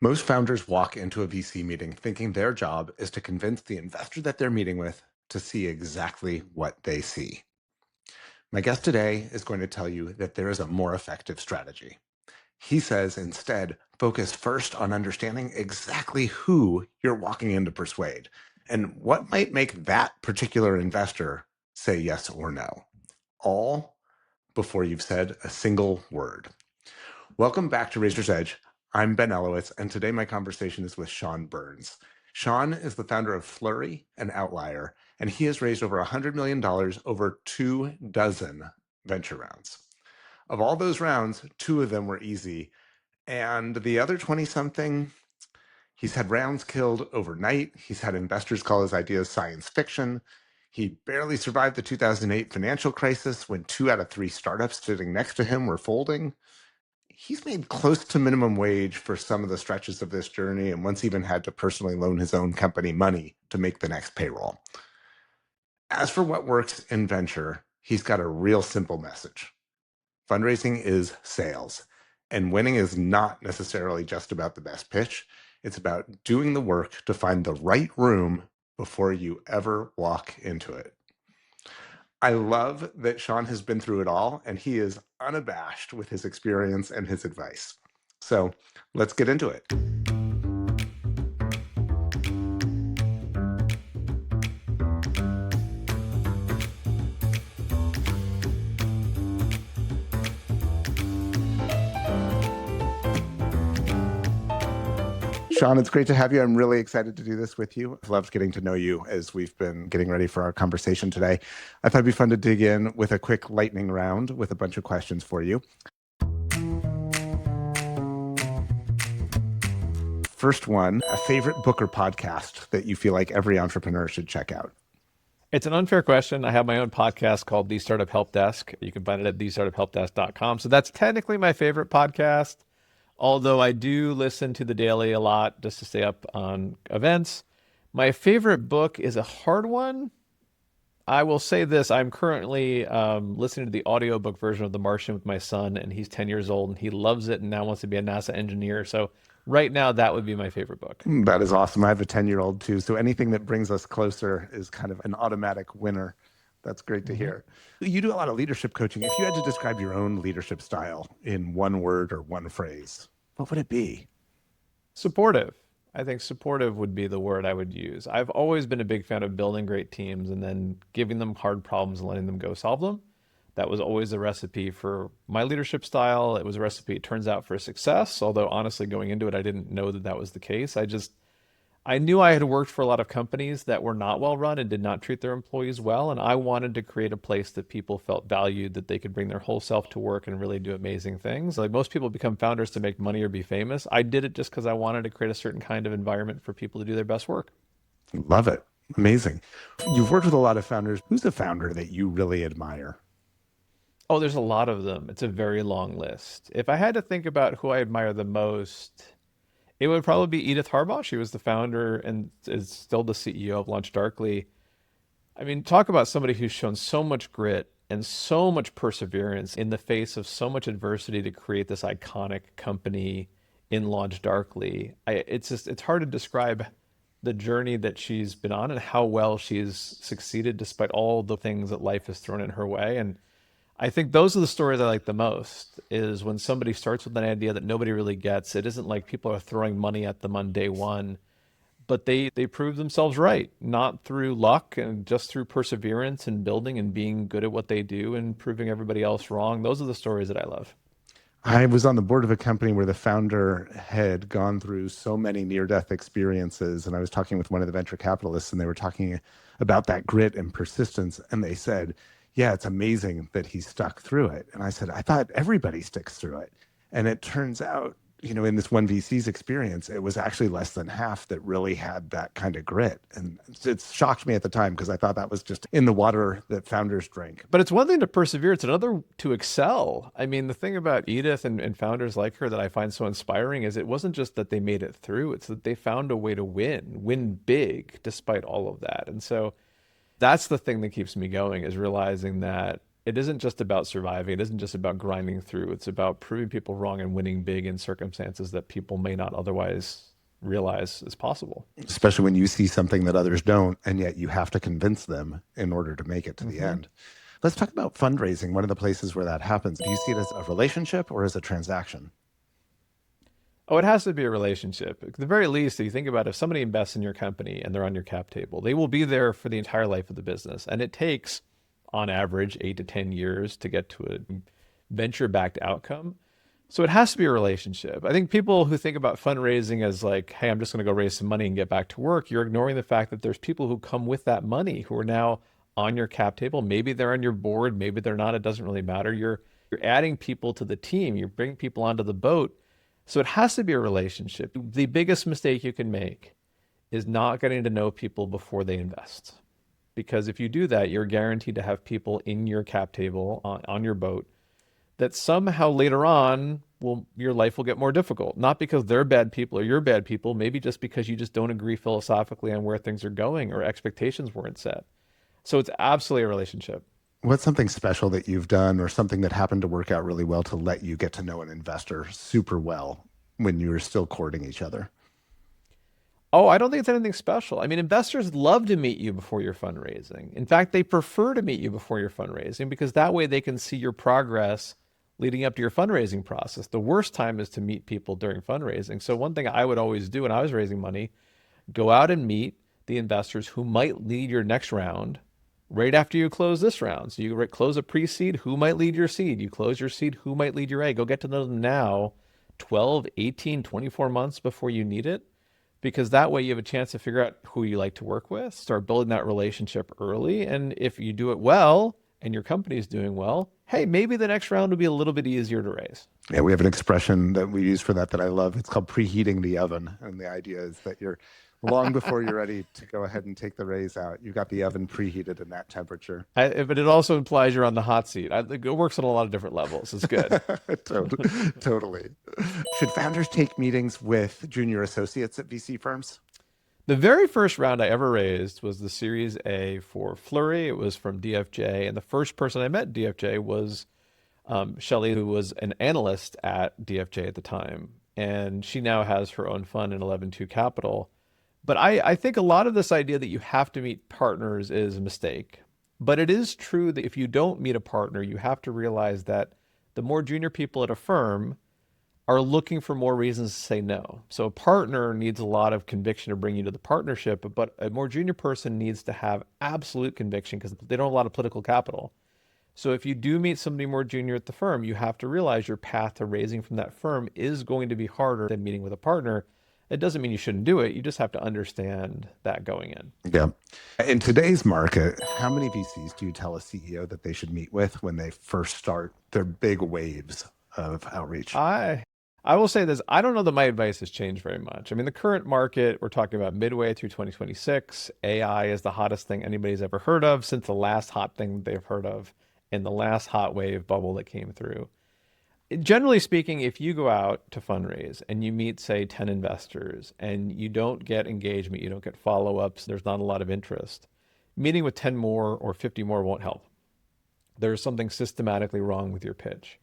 Most founders walk into a VC meeting thinking their job is to convince the investor that they're meeting with to see exactly what they see. My guest today is going to tell you that there is a more effective strategy. He says instead, focus first on understanding exactly who you're walking in to persuade and what might make that particular investor say yes or no, all before you've said a single word. Welcome back to Razor's Edge. I'm Ben Elowitz, and today my conversation is with Sean Byrnes. Sean is the founder of Flurry and Outlier, and he has raised over $100 million over 24 venture rounds. Of all those rounds, 2 of them were easy, and the other 20-something, he's had rounds killed overnight. He's had investors call his ideas science fiction. He barely survived the 2008 financial crisis when 2 out of 3 startups sitting next to him were folding. He's made close to minimum wage for some of the stretches of this journey and once even had to personally loan his own company money to make the next payroll. As for what works in venture, he's got a real simple message. Fundraising is sales, and winning is not necessarily just about the best pitch. It's about doing the work to find the right room before you ever walk into it. I love that Sean has been through it all, and he is unabashed with his experience and his advice. So let's get into it. Sean, it's great to have you. I'm really excited to do this with you. I've loved getting to know you as we've been getting ready for our conversation today. I thought it'd be fun to dig in with a quick lightning round with a bunch of questions for you. First one, a favorite book or podcast that you feel like every entrepreneur should check out? It's an unfair question. I have my own podcast called The Startup Help Desk. You can find it at thestartuphelpdesk.com. So that's technically my favorite podcast, although I do listen to The Daily a lot just to stay up on events. My favorite book is a hard one. I will say this. I'm currently listening to the audiobook version of The Martian with my son, and he's 10 years old, and he loves it and now wants to be a NASA engineer. So right now, that would be my favorite book. That is awesome. I have a 10-year-old too. So anything that brings us closer is kind of an automatic winner. That's great to hear. You do a lot of leadership coaching. If you had to describe your own leadership style in one word or one phrase, what would it be? Supportive. I think supportive would be the word I would use. I've always been a big fan of building great teams and then giving them hard problems and letting them go solve them. That was always the recipe for my leadership style. It was a recipe, it turns out, for success. Although honestly, going into it, I didn't know that that was the case. I knew I had worked for a lot of companies that were not well run and did not treat their employees well. And I wanted to create a place that people felt valued, that they could bring their whole self to work and really do amazing things. Like most people become founders to make money or be famous. I did it just because I wanted to create a certain kind of environment for people to do their best work. Love it. Amazing. You've worked with a lot of founders. Who's a founder that you really admire? Oh, there's a lot of them. It's a very long list. If I had to think about who I admire the most, it would probably be Edith Harbaugh. She was the founder and is still the CEO of Launch Darkly. I mean, talk about somebody who's shown so much grit and so much perseverance in the face of so much adversity to create this iconic company in Launch Darkly. It's hard to describe the journey that she's been on and how well she's succeeded despite all the things that life has thrown in her way. And I think those are the stories I like the most, is when somebody starts with an idea that nobody really gets. It isn't like people are throwing money at them on day one, but they prove themselves right, not through luck and just through perseverance and building and being good at what they do and proving everybody else wrong. Those are the stories that I love. I was on the board of a company where the founder had gone through so many near-death experiences. And I was talking with one of the venture capitalists, and they were talking about that grit and persistence. And they said, yeah, it's amazing that he stuck through it. And I said, I thought everybody sticks through it. And it turns out, in this one VC's experience, it was actually less than half that really had that kind of grit. And it shocked me at the time because I thought that was just in the water that founders drink. But it's one thing to persevere, it's another to excel. I mean, the thing about Edith and founders like her that I find so inspiring is it wasn't just that they made it through, it's that they found a way to win big despite all of that. And so that's the thing that keeps me going, is realizing that it isn't just about surviving. It isn't just about grinding through. It's about proving people wrong and winning big in circumstances that people may not otherwise realize is possible. Especially when you see something that others don't, and yet you have to convince them in order to make it to the Hmm. end. Let's talk about fundraising, one of the places where that happens. Do you see it as a relationship or as a transaction? Oh, it has to be a relationship. At the very least, if you think about it, if somebody invests in your company and they're on your cap table, they will be there for the entire life of the business. And it takes, on average, 8 to 10 years to get to a venture-backed outcome. So it has to be a relationship. I think people who think about fundraising as like, hey, I'm just going to go raise some money and get back to work, you're ignoring the fact that there's people who come with that money who are now on your cap table. Maybe they're on your board, maybe they're not. It doesn't really matter. You're adding people to the team. You're bringing people onto the boat. So it has to be a relationship. The biggest mistake you can make is not getting to know people before they invest. Because if you do that, you're guaranteed to have people in your cap table on your boat that somehow later on your life will get more difficult. Not because they're bad people or you're bad people, maybe just because you just don't agree philosophically on where things are going or expectations weren't set. So it's absolutely a relationship. What's something special that you've done or something that happened to work out really well to let you get to know an investor super well when you were still courting each other? Oh, I don't think it's anything special. I mean, investors love to meet you before you're fundraising. In fact, they prefer to meet you before you're fundraising because that way they can see your progress leading up to your fundraising process. The worst time is to meet people during fundraising. So one thing I would always do when I was raising money, go out and meet the investors who might lead your next round right after you close this round. So you close a pre-seed, who might lead your seed? You close your seed, who might lead your A? Go get to know them now, 12, 18, 24 months before you need it, because that way you have a chance to figure out who you like to work with, start building that relationship early. And if you do it well and your company is doing well, hey, maybe the next round will be a little bit easier to raise. Yeah, we have an expression that we use for that I love. It's called preheating the oven. And the idea is that you're long before you're ready to go ahead and take the raise out, you've got the oven preheated in that temperature. But it also implies you're on the hot seat. It works on a lot of different levels. It's good. Totally. Should founders take meetings with junior associates at VC firms? The very first round I ever raised was the Series A for Flurry. It was from DFJ. And the first person I met at DFJ was Shelly, who was an analyst at DFJ at the time. And she now has her own fund in 11.2 Capital. But I think a lot of this idea that you have to meet partners is a mistake. But it is true that if you don't meet a partner, you have to realize that the more junior people at a firm are looking for more reasons to say no. So a partner needs a lot of conviction to bring you to the partnership, but a more junior person needs to have absolute conviction because they don't have a lot of political capital. So if you do meet somebody more junior at the firm, you have to realize your path to raising from that firm is going to be harder than meeting with a partner. It doesn't mean you shouldn't do it. You just have to understand that going in. Yeah. In today's market, how many VCs do you tell a CEO that they should meet with when they first start their big waves of outreach? I will say this, I don't know that my advice has changed very much. I mean, the current market, we're talking about midway through 2026. AI is the hottest thing anybody's ever heard of since the last hot thing they've heard of and the last hot wave bubble that came through. Generally speaking, if you go out to fundraise and you meet, say, 10 investors and you don't get engagement, you don't get follow-ups, there's not a lot of interest, meeting with 10 more or 50 more won't help. There's something systematically wrong with your pitch.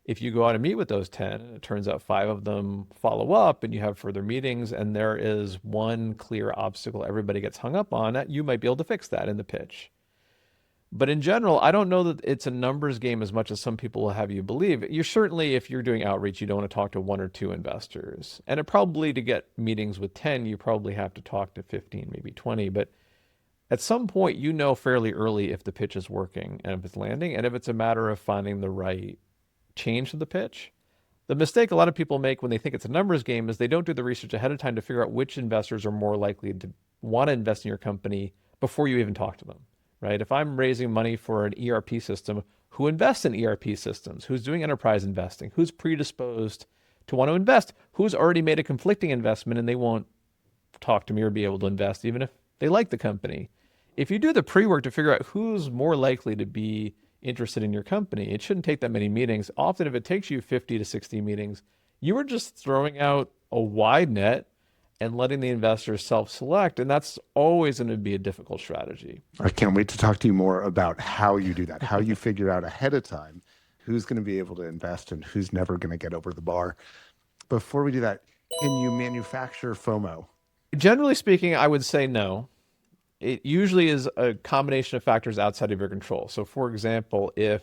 If you go out and meet with those 10, and it turns out 5 of them follow up and you have further meetings and there is one clear obstacle everybody gets hung up on, you might be able to fix that in the pitch. But in general, I don't know that it's a numbers game as much as some people will have you believe. You're certainly, if you're doing outreach, you don't want to talk to 1 or 2 investors. And it probably, to get meetings with 10, you probably have to talk to 15, maybe 20. But at some point, you know fairly early if the pitch is working and if it's landing, and if it's a matter of finding the right change to the pitch. The mistake a lot of people make when they think it's a numbers game is they don't do the research ahead of time to figure out which investors are more likely to want to invest in your company before you even talk to them, right? If I'm raising money for an ERP system, who invests in ERP systems? Who's doing enterprise investing? Who's predisposed to want to invest? Who's already made a conflicting investment and they won't talk to me or be able to invest even if they like the company? If you do the pre-work to figure out who's more likely to be interested in your company, it shouldn't take that many meetings. Often if it takes you 50 to 60 meetings, you are just throwing out a wide net and letting the investors self-select. And that's always going to be a difficult strategy. I can't wait to talk to you more about how you do that, how you figure out ahead of time who's going to be able to invest and who's never going to get over the bar. Before we do that, can you manufacture FOMO? Generally speaking, I would say no. It usually is a combination of factors outside of your control. So, for example, if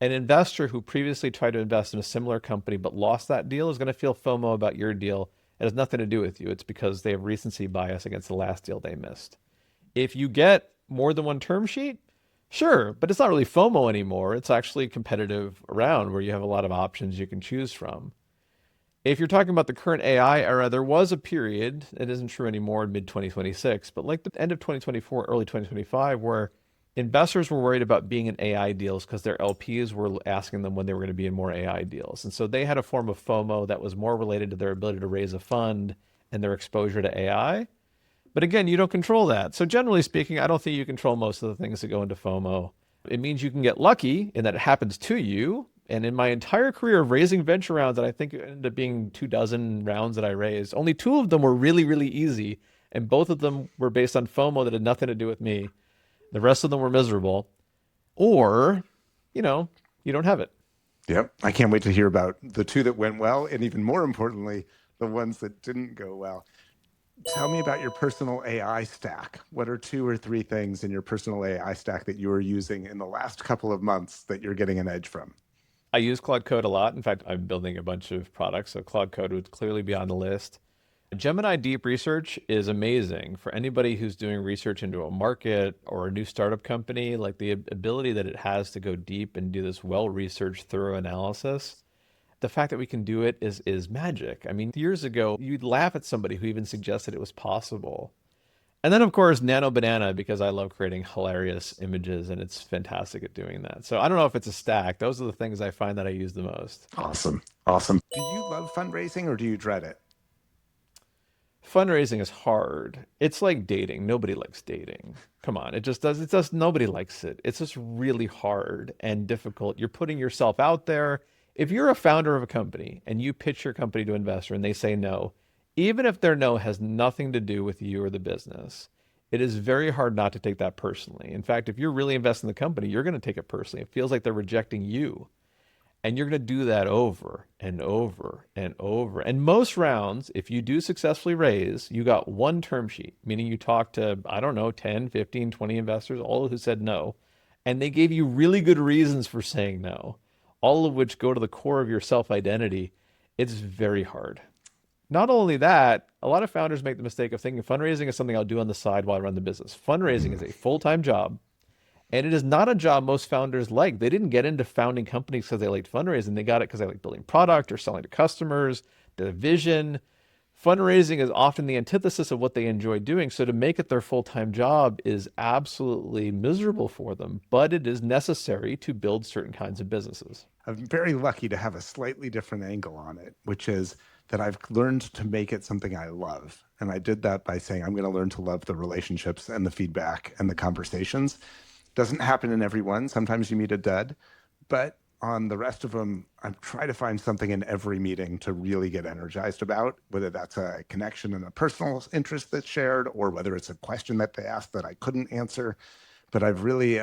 an investor who previously tried to invest in a similar company but lost that deal is going to feel FOMO about your deal, it has nothing to do with you. It's because they have recency bias against the last deal they missed. If you get more than one term sheet, sure, but it's not really FOMO anymore. It's actually competitive around where you have a lot of options you can choose from. If you're talking about the current AI era, there was a period, it isn't true anymore in mid 2026, but like the end of 2024, early 2025, where investors were worried about being in AI deals because their LPs were asking them when they were going to be in more AI deals. And so they had a form of FOMO that was more related to their ability to raise a fund and their exposure to AI. But again, you don't control that. So generally speaking, I don't think you control most of the things that go into FOMO. It means you can get lucky in that it happens to you. And in my entire career of raising venture rounds, that I think it ended up being 24 rounds that I raised, only two of them were really, really easy. And both of them were based on FOMO that had nothing to do with me. The rest of them were miserable. Or, you know, you don't have it. Yep. I can't wait to hear about the two that went well, and even more importantly, the ones that didn't go well. Tell me about your personal AI stack. What are two or three things in your personal AI stack that you are using in the last couple of months that you're getting an edge from? I use Claude Code a lot. In fact, I'm building a bunch of products, so Claude Code would clearly be on the list. Gemini Deep Research is amazing for anybody who's doing research into a market or a new startup company. Like the ability that it has to go deep and do this well-researched, thorough analysis. The fact that we can do it is magic. I mean, years ago, you'd laugh at somebody who even suggested it was possible. And then, of course, Nano Banana, because I love creating hilarious images and it's fantastic at doing that. So I don't know if it's a stack. Those are the things I find that I use the most. Awesome. Awesome. Do you love fundraising or do you dread it? Fundraising is hard. It's like dating. Nobody likes dating. Come on, it just nobody likes it. It's just really hard and difficult. You're putting yourself out there. If you're a founder of a company and you pitch your company to an investor and they say no, even if their no has nothing to do with you or the business, it is very hard not to take that personally. In fact, if you're really investing in the company, you're going to take it personally. It feels like they're rejecting you. And you're going to do that over and over and over. And most rounds, if you do successfully raise, you got one term sheet, meaning you talked to, I don't know, 10, 15, 20 investors, all who said no. And they gave you really good reasons for saying no, all of which go to the core of your self identity. It's very hard. Not only that, a lot of founders make the mistake of thinking fundraising is something I'll do on the side while I run the business. Fundraising is a full time job. And it is not a job most founders like. They didn't get into founding companies because they liked fundraising. They got it because they like building product or selling to customers, their vision. Fundraising is often the antithesis of what they enjoy doing. So to make it their full-time job is absolutely miserable for them, but it is necessary to build certain kinds of businesses. I'm very lucky to have a slightly different angle on it, which is that I've learned to make it something I love. And I did that by saying I'm going to learn to love the relationships and the feedback and the conversations. Doesn't happen in every one. Sometimes you meet a dud, but on the rest of them, I try to find something in every meeting to really get energized about, whether that's a connection and a personal interest that's shared, or whether it's a question that they asked that I couldn't answer. But I've really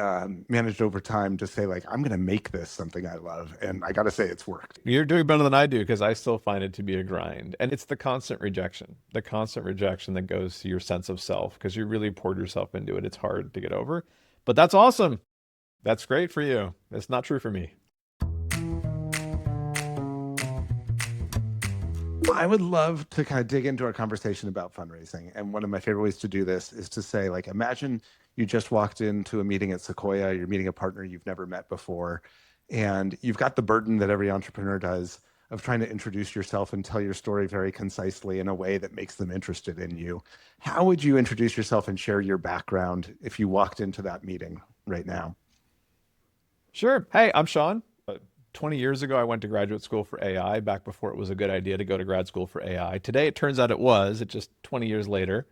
managed over time to say, like, I'm going to make this something I love. And I got to say, it's worked. You're doing better than I do because I still find it to be a grind. And it's the constant rejection that goes to your sense of self because you really poured yourself into it. It's hard to get over. But that's awesome. That's great for you. It's not true for me. I would love to kind of dig into our conversation about fundraising. And one of my favorite ways to do this is to say, like, imagine you just walked into a meeting at Sequoia, you're meeting a partner you've never met before, and you've got the burden that every entrepreneur does of trying to introduce yourself and tell your story very concisely in a way that makes them interested in you. How would you introduce yourself and share your background if you walked into that meeting right now? Sure. Hey, I'm Sean. 20 years ago, I went to graduate school for AI back before it was a good idea to go to grad school for AI. Today, it turns out it was. It just 20 years later.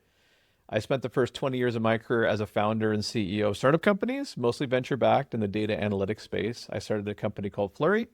I spent the first 20 years of my career as a founder and CEO of startup companies, mostly venture backed in the data analytics space. I started a company called Flurry.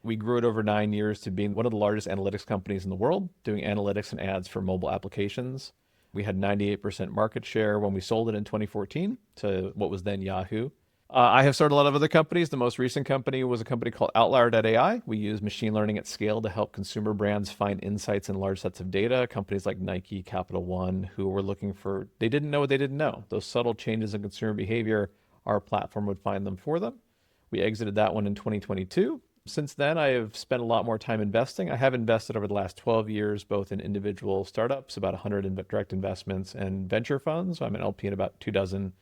We grew it over 9 years to being one of the largest analytics companies in the world, doing analytics and ads for mobile applications. We had 98% market share when we sold it in 2014 to what was then Yahoo. I have started a lot of other companies. The most recent company was a company called Outlier.ai. We use machine learning at scale to help consumer brands find insights in large sets of data. Companies like Nike, Capital One, who were looking for, they didn't know what they didn't know. Those subtle changes in consumer behavior, our platform would find them for them. We exited that one in 2022. Since then, I have spent a lot more time investing. I have invested over the last 12 years, both in individual startups, about 100 in direct investments, and venture funds. I'm an LP in about 2 dozen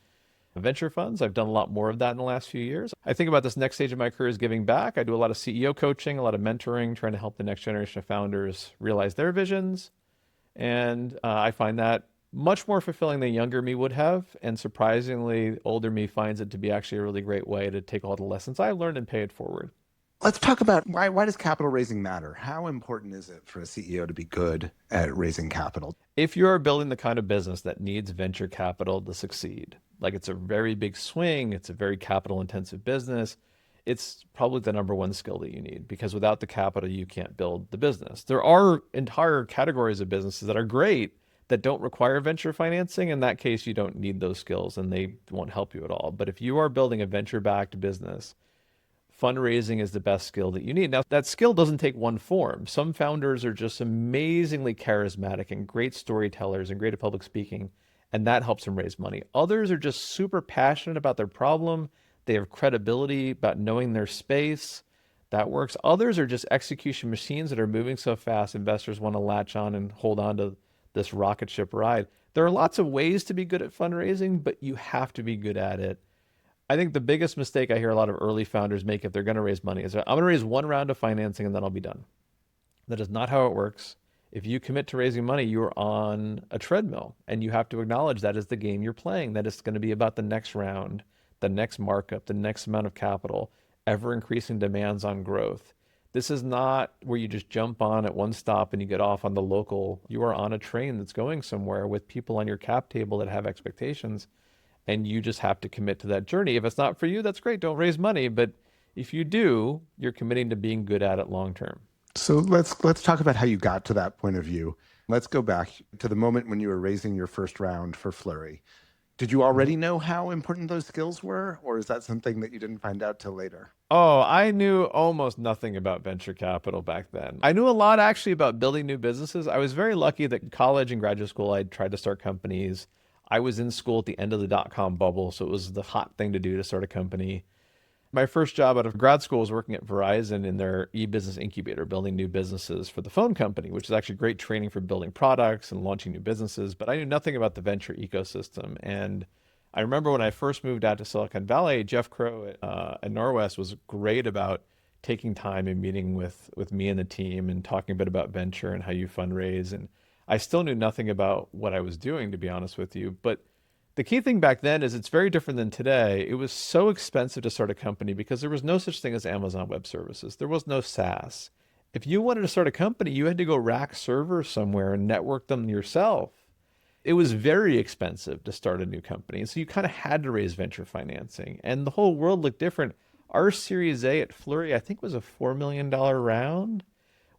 venture funds. I've done a lot more of that in the last few years. I think about this next stage of my career as giving back. I do a lot of CEO coaching, a lot of mentoring, trying to help the next generation of founders realize their visions. And I find that much more fulfilling than younger me would have. And surprisingly, older me finds it to be actually a really great way to take all the lessons I learned and pay it forward. Let's talk about why does capital raising matter? How important is it for a CEO to be good at raising capital? If you're building the kind of business that needs venture capital to succeed, like it's a very big swing, it's a very capital intensive business, it's probably the number one skill that you need, because without the capital, you can't build the business. There are entire categories of businesses that are great that don't require venture financing. In that case, you don't need those skills and they won't help you at all. But if you are building a venture backed business, fundraising is the best skill that you need. Now, that skill doesn't take one form. Some founders are just amazingly charismatic and great storytellers and great at public speaking, and that helps them raise money. Others are just super passionate about their problem. They have credibility about knowing their space. That works. Others are just execution machines that are moving so fast, investors want to latch on and hold on to this rocket ship ride. There are lots of ways to be good at fundraising, but you have to be good at it. I think the biggest mistake I hear a lot of early founders make if they're going to raise money is, I'm going to raise one round of financing and then I'll be done. That is not how it works. If you commit to raising money, you're on a treadmill, and you have to acknowledge that is the game you're playing, that it's going to be about the next round, the next markup, the next amount of capital, ever increasing demands on growth. This is not where you just jump on at one stop and you get off on the local. You are on a train that's going somewhere with people on your cap table that have expectations, and you just have to commit to that journey. If it's not for you, that's great. Don't raise money. But if you do, you're committing to being good at it long term. So let's talk about how you got to that point of view. Let's go back to the moment when you were raising your first round for Flurry. Did you already know how important those skills were, or is that something that you didn't find out till later? Oh, I knew almost nothing about venture capital back then. I knew a lot actually about building new businesses. I was very lucky that in college and graduate school, I tried to start companies. I was in school at the end of the dot-com bubble, so it was the hot thing to do to start a company. My first job out of grad school was working at Verizon in their e-business incubator, building new businesses for the phone company, which is actually great training for building products and launching new businesses. But I knew nothing about the venture ecosystem. And I remember when I first moved out to Silicon Valley, Jeff Crow at Norwest was great about taking time and meeting with me and the team and talking a bit about venture and how you fundraise. And I still knew nothing about what I was doing, to be honest with you. But the key thing back then is it's very different than today. It was so expensive to start a company because there was no such thing as Amazon Web Services. There was no SaaS. If you wanted to start a company, you had to go rack servers somewhere and network them yourself. It was very expensive to start a new company. So you kind of had to raise venture financing, and the whole world looked different. Our Series A at Flurry, I think, was a $4 million round,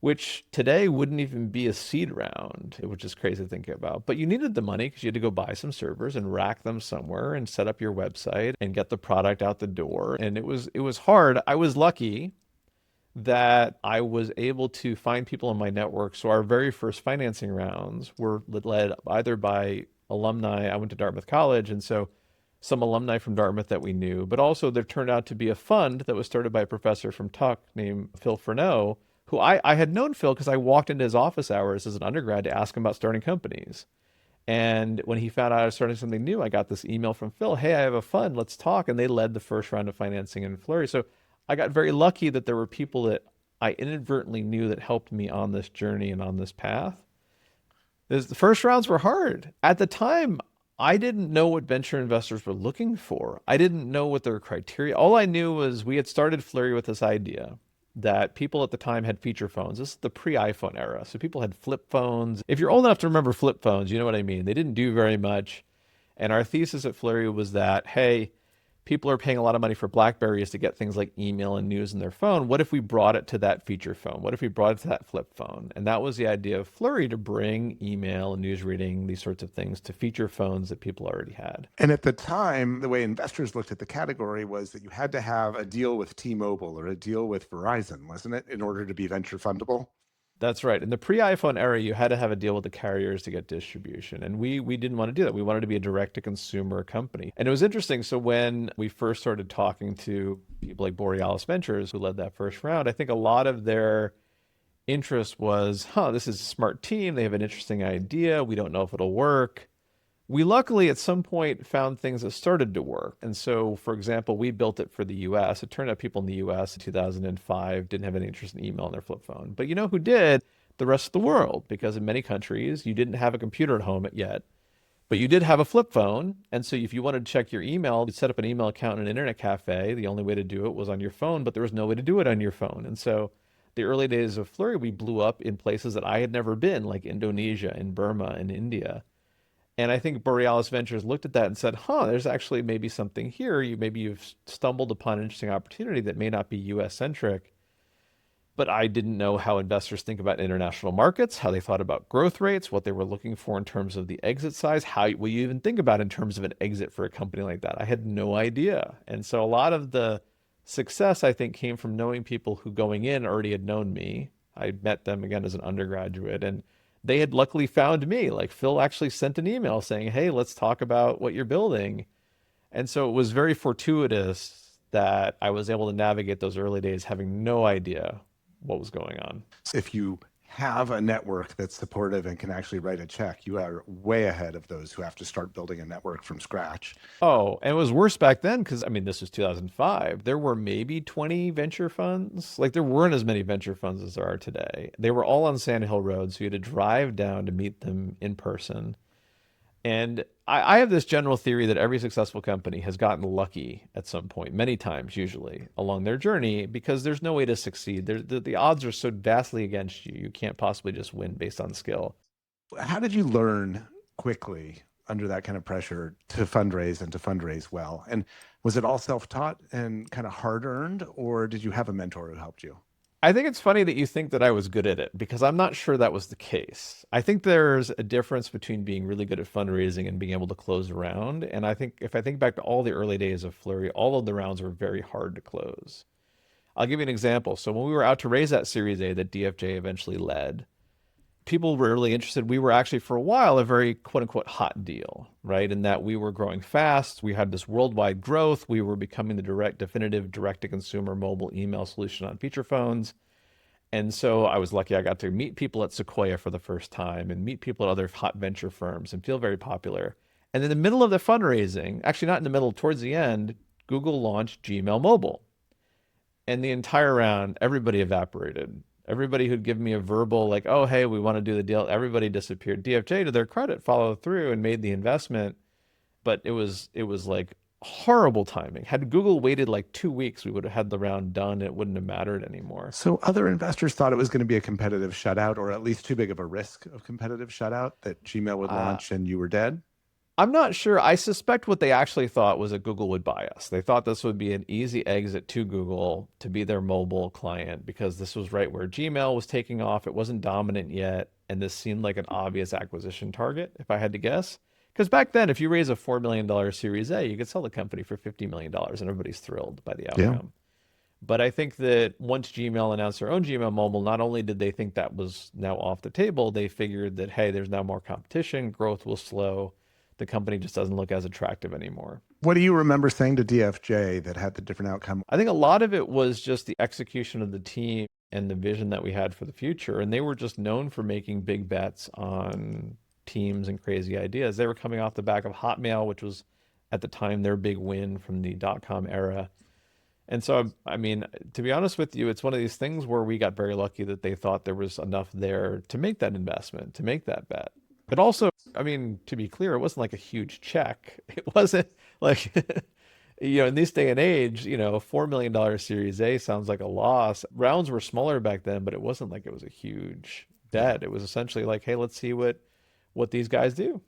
which today wouldn't even be a seed round, which is crazy to think about. But you needed the money because you had to go buy some servers and rack them somewhere and set up your website and get the product out the door. And it was hard. I was lucky that I was able to find people in my network. So our very first financing rounds were led either by alumni. I went to Dartmouth College, and so some alumni from Dartmouth that we knew, but also there turned out to be a fund that was started by a professor from Tuck named Phil Furneaux, who I had known Phil because I walked into his office hours as an undergrad to ask him about starting companies. And when he found out I was starting something new, I got this email from Phil, hey, I have a fund, let's talk. And they led the first round of financing in Flurry. So I got very lucky that there were people that I inadvertently knew that helped me on this journey and on this path. The first rounds were hard. At the time, I didn't know what venture investors were looking for. I didn't know what their criteria. All I knew was we had started Flurry with this idea that people at the time had feature phones. This is the pre-iPhone era. So people had flip phones. If you're old enough to remember flip phones, you know what I mean. They didn't do very much. And our thesis at Flurry was that, hey, people are paying a lot of money for BlackBerries to get things like email and news in their phone. What if we brought it to that feature phone? What if we brought it to that flip phone? And that was the idea of Flurry, to bring email and news reading, these sorts of things, to feature phones that people already had. And at the time, the way investors looked at the category was that you had to have a deal with T-Mobile or a deal with Verizon, wasn't it, in order to be venture fundable? That's right. In the pre-iPhone era, you had to have a deal with the carriers to get distribution. And we didn't want to do that. We wanted to be a direct-to-consumer company. And it was interesting. So when we first started talking to people like Borealis Ventures, who led that first round, I think a lot of their interest was, this is a smart team. They have an interesting idea. We don't know if it'll work. We luckily at some point found things that started to work. And so, for example, we built it for the US. It turned out people in the US in 2005 didn't have any interest in email on their flip phone. But you know who did? The rest of the world, because in many countries, you didn't have a computer at home yet, but you did have a flip phone. And so if you wanted to check your email, you'd set up an email account in an internet cafe. The only way to do it was on your phone, but there was no way to do it on your phone. And so the early days of Flurry, we blew up in places that I had never been, like Indonesia and Burma and India. And I think Borealis Ventures looked at that and said, there's actually maybe something here. Maybe you've stumbled upon an interesting opportunity that may not be US centric. But I didn't know how investors think about international markets, how they thought about growth rates, what they were looking for in terms of the exit size, how will you even think about in terms of an exit for a company like that. I had no idea. And so a lot of the success, I think, came from knowing people who going in already had known me. I met them again as an undergraduate, and they had luckily found me. Like Phil actually sent an email saying, hey, let's talk about what you're building. And so it was very fortuitous that I was able to navigate those early days having no idea what was going on. So if you have a network that's supportive and can actually write a check, you are way ahead of those who have to start building a network from scratch. Oh, and it was worse back then because, this was 2005. There were maybe 20 venture funds. Like, there weren't as many venture funds as there are today. They were all on Sand Hill Road, so you had to drive down to meet them in person. And I have this general theory that every successful company has gotten lucky at some point, many times usually, along their journey, because there's no way to succeed. The odds are so vastly against you. You can't possibly just win based on skill. How did you learn quickly under that kind of pressure to fundraise and to fundraise well? And was it all self-taught and kind of hard-earned, or did you have a mentor who helped you? I think it's funny that you think that I was good at it because I'm not sure that was the case. I think there's a difference between being really good at fundraising and being able to close a round. And I think if I think back to all the early days of Flurry, all of the rounds were very hard to close. I'll give you an example. So when we were out to raise that Series A that DFJ eventually led, people were really interested. We were actually for a while a very quote unquote hot deal, right? In that we were growing fast. We had this worldwide growth. We were becoming the definitive direct to consumer mobile email solution on feature phones. And so I was lucky I got to meet people at Sequoia for the first time and meet people at other hot venture firms and feel very popular. And in the middle of the fundraising, actually not in the middle, towards the end, Google launched Gmail Mobile. And the entire round, everybody evaporated. Everybody who'd given me a verbal, like, oh, hey, we want to do the deal, everybody disappeared. DFJ, to their credit, followed through and made the investment. But it was like horrible timing. Had Google waited like 2 weeks, we would have had the round done. It wouldn't have mattered anymore. So other investors thought it was going to be a competitive shutout, or at least too big of a risk of competitive shutout, that Gmail would launch and you were dead? I'm not sure. I suspect what they actually thought was that Google would buy us. They thought this would be an easy exit to Google to be their mobile client because this was right where Gmail was taking off. It wasn't dominant yet. And this seemed like an obvious acquisition target, if I had to guess. Because back then, if you raise a $4 million Series A, you could sell the company for $50 million and everybody's thrilled by the outcome. Yeah. But I think that once Gmail announced their own Gmail Mobile, not only did they think that was now off the table, they figured that, hey, there's now more competition, growth will slow. The company just doesn't look as attractive anymore. What do you remember saying to DFJ that had the different outcome? I think a lot of it was just the execution of the team and the vision that we had for the future. And they were just known for making big bets on teams and crazy ideas. They were coming off the back of Hotmail, which was at the time their big win from the dot-com era. And so, to be honest with you, it's one of these things where we got very lucky that they thought there was enough there to make that investment, to make that bet. But also, to be clear, it wasn't like a huge check. It wasn't like, in this day and age, $4 million Series A sounds like a loss. Rounds were smaller back then, but it wasn't like it was a huge bet. It was essentially like, hey, let's see what these guys do.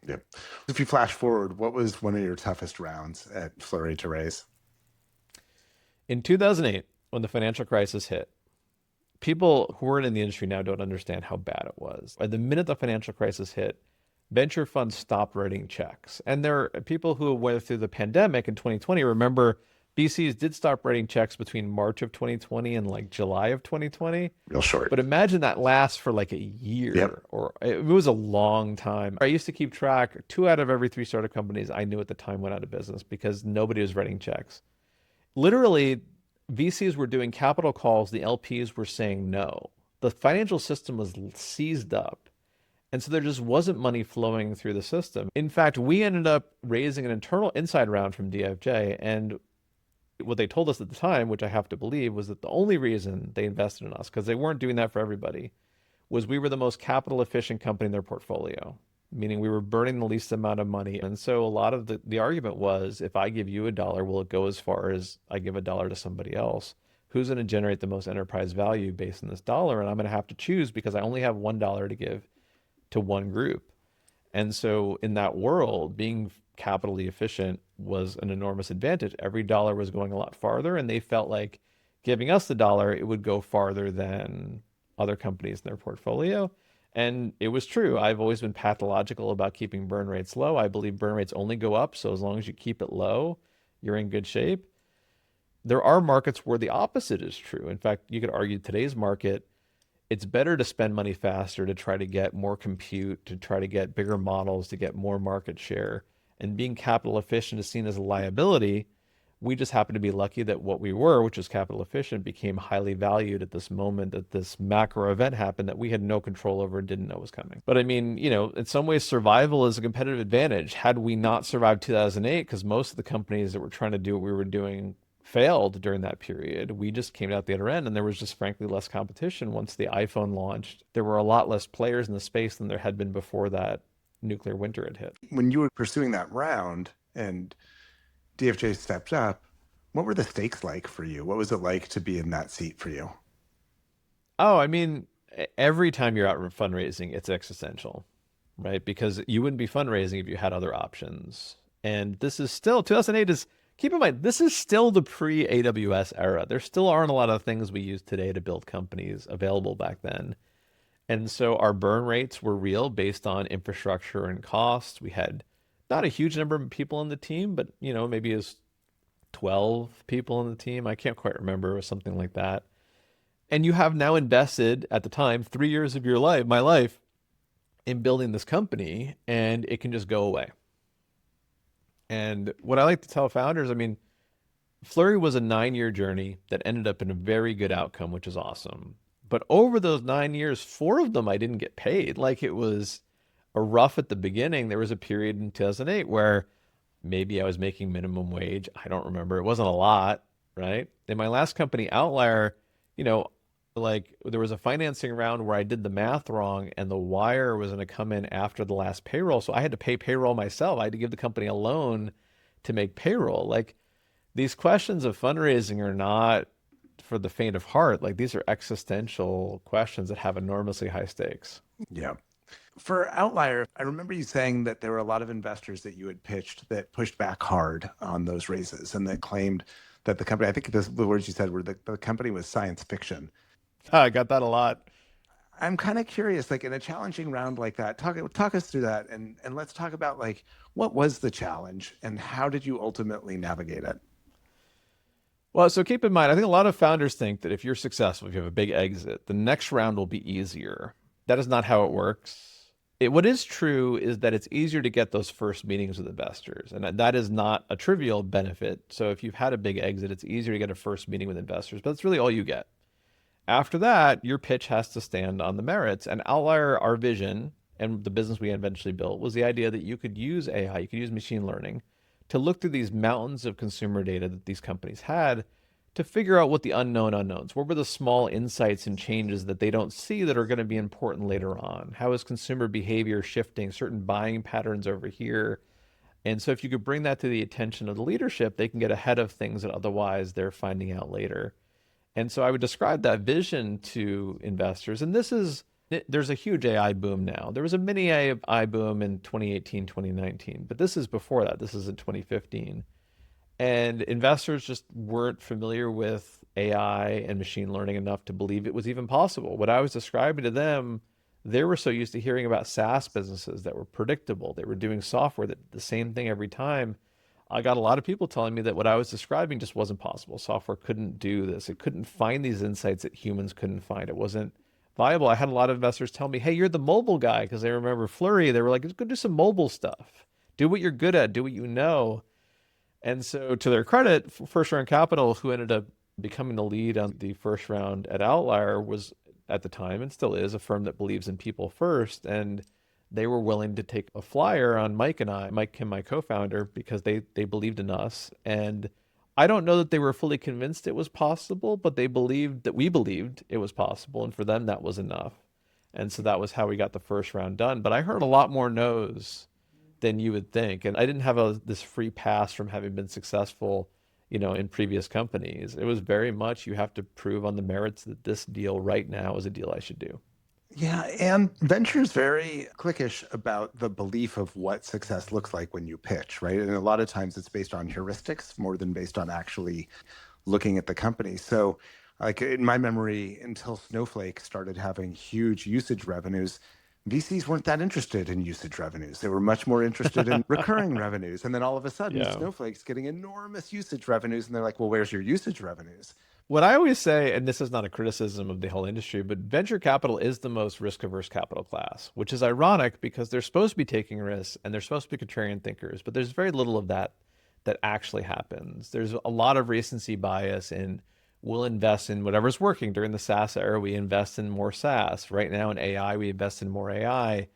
Yep. If you flash forward, what was one of your toughest rounds at Flurry to raise? In 2008, when the financial crisis hit, people who weren't in the industry now don't understand how bad it was. At the minute the financial crisis hit, venture funds stopped writing checks. And there are people who went through the pandemic in 2020. Remember, VCs did stop writing checks between March of 2020 and like July of 2020. Real short. But imagine that lasts for like a Yep. year, or it was a long time. I used to keep track. Two out of every three startup companies I knew at the time went out of business because nobody was writing checks. Literally, VCs were doing capital calls, the LPs were saying no. The financial system was seized up. And so there just wasn't money flowing through the system. In fact, we ended up raising an internal inside round from DFJ. And what they told us at the time, which I have to believe, was that the only reason they invested in us, because they weren't doing that for everybody, was we were the most capital efficient company in their portfolio, meaning we were burning the least amount of money. And so a lot of the argument was, if I give you a dollar, will it go as far as I give a dollar to somebody else? Who's going to generate the most enterprise value based on this dollar? And I'm going to have to choose because I only have $1 to give to one group. And so in that world, being capitally efficient was an enormous advantage. Every dollar was going a lot farther, and they felt like giving us the dollar, it would go farther than other companies in their portfolio. And it was true. I've always been pathological about keeping burn rates low. I believe burn rates only go up. So as long as you keep it low, you're in good shape. There are markets where the opposite is true. In fact, you could argue today's market, it's better to spend money faster to try to get more compute, to try to get bigger models, to get more market share. And being capital efficient is seen as a liability. We just happen to be lucky that what we were, which is capital efficient, became highly valued at this moment that this macro event happened that we had no control over and didn't know was coming. But I mean, in some ways, survival is a competitive advantage. Had we not survived 2008, because most of the companies that were trying to do what we were doing failed during that period, we just came out the other end, and there was just frankly less competition. Once the iPhone launched, there were a lot less players in the space than there had been before that nuclear winter had hit. When you were pursuing that round and DFJ stepped up, what were the stakes like for you? What was it like to be in that seat for you? Oh, I mean, every time you're out fundraising, it's existential, right? Because you wouldn't be fundraising if you had other options. And this is still 2008 is, keep in mind, this is still the pre-AWS era. There still aren't a lot of things we use today to build companies available back then. And so our burn rates were real based on infrastructure and cost. We had not a huge number of people on the team, but maybe as 12 people on the team. I can't quite remember. It was something like that. And you have now invested at the time 3 years of your life, my life, in building this company, and it can just go away. And what I like to tell founders, I mean, Flurry was a 9 year journey that ended up in a very good outcome, which is awesome. But over those 9 years, four of them I didn't get paid. Like, it was a rough at the beginning. There was a period in 2008 where maybe I was making minimum wage. I don't remember. It wasn't a lot, right? In my last company, Outlier, you know, like there was a financing round where I did the math wrong and the wire was going to come in after the last payroll. So I had to pay payroll myself. I had to give the company a loan to make payroll. Like, these questions of fundraising are not for the faint of heart. Like, these are existential questions that have enormously high stakes. Yeah. For Outlier, I remember you saying that there were a lot of investors that you had pitched that pushed back hard on those raises and that claimed that the company, I think the words you said were the company was science fiction. I got that a lot. I'm kind of curious, like in a challenging round like that, talk us through that and let's talk about like what was the challenge and how did you ultimately navigate it? Well, so keep in mind, I think a lot of founders think that if you're successful, if you have a big exit, the next round will be easier. That is not how it works. What is true is that it's easier to get those first meetings with investors, and that is not a trivial benefit. So if you've had a big exit, it's easier to get a first meeting with investors, but it's really all you get. After that, your pitch has to stand on the merits. And Outlier, our vision, and the business we eventually built was the idea that you could use AI, you could use machine learning to look through these mountains of consumer data that these companies had to figure out what the unknown unknowns, what were the small insights and changes that they don't see that are going to be important later on? How is consumer behavior shifting, certain buying patterns over here? And so if you could bring that to the attention of the leadership, they can get ahead of things that otherwise they're finding out later. And so I would describe that vision to investors. And this is, There's a huge AI boom now. There was a mini AI boom in 2018, 2019, but this is before that. This is in 2015. And investors just weren't familiar with AI and machine learning enough to believe it was even possible. What I was describing to them, they were so used to hearing about SaaS businesses that were predictable. They were doing software that did the same thing every time. I got a lot of people telling me that what I was describing just wasn't possible. Software couldn't do this. It couldn't find these insights that humans couldn't find. It wasn't viable. I had a lot of investors tell me, hey, you're the mobile guy, because they remember Flurry. They were like, let's go do some mobile stuff. Do what you're good at, do what you know. And so, to their credit, First Round Capital, who ended up becoming the lead on the first round at Outlier, was at the time and still is a firm that believes in people first. And they were willing to take a flyer on Mike and I, Mike Kim, my co-founder, because they believed in us. And I don't know that they were fully convinced it was possible, but they believed that we believed it was possible. And for them, that was enough. And so that was how we got the first round done. But I heard a lot more no's than you would think. And I didn't have this free pass from having been successful, in previous companies. It was very much you have to prove on the merits that this deal right now is a deal I should do. Yeah, and venture's very cliquish about the belief of what success looks like when you pitch, right? And a lot of times it's based on heuristics more than based on actually looking at the company. So, like in my memory, until Snowflake started having huge usage revenues, VCs weren't that interested in usage revenues. They were much more interested in recurring revenues. And then all of a sudden, Yeah. Snowflake's getting enormous usage revenues. And they're like, well, where's your usage revenues? What I always say, and this is not a criticism of the whole industry, but venture capital is the most risk-averse capital class, which is ironic because they're supposed to be taking risks and they're supposed to be contrarian thinkers, but there's very little of that actually happens. There's a lot of recency bias, and we'll invest in whatever's working. During the SaaS era, we invest in more SaaS. Right now in AI, we invest in more AI.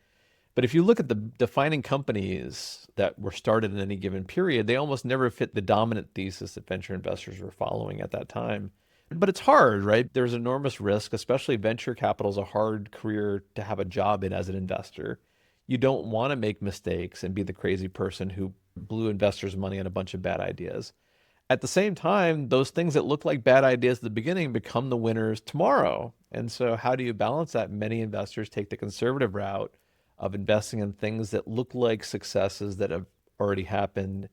But if you look at the defining companies that were started in any given period, they almost never fit the dominant thesis that venture investors were following at that time. But it's hard, right? There's enormous risk, especially venture capital is a hard career to have a job in as an investor. You don't want to make mistakes and be the crazy person who blew investors' money on a bunch of bad ideas. At the same time, those things that look like bad ideas at the beginning become the winners tomorrow. And so, how do you balance that? Many investors take the conservative route of investing in things that look like successes that have already happened,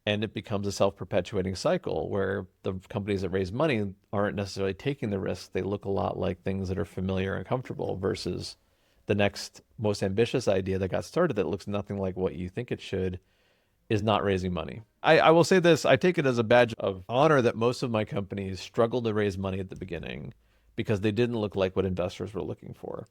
and it becomes a self-perpetuating cycle where the companies that raise money aren't necessarily taking the risks. They look a lot like things that are familiar and comfortable versus the next most ambitious idea that got started that looks nothing like what you think it should is not raising money. I will say this, I take it as a badge of honor that most of my companies struggled to raise money at the beginning because they didn't look like what investors were looking for.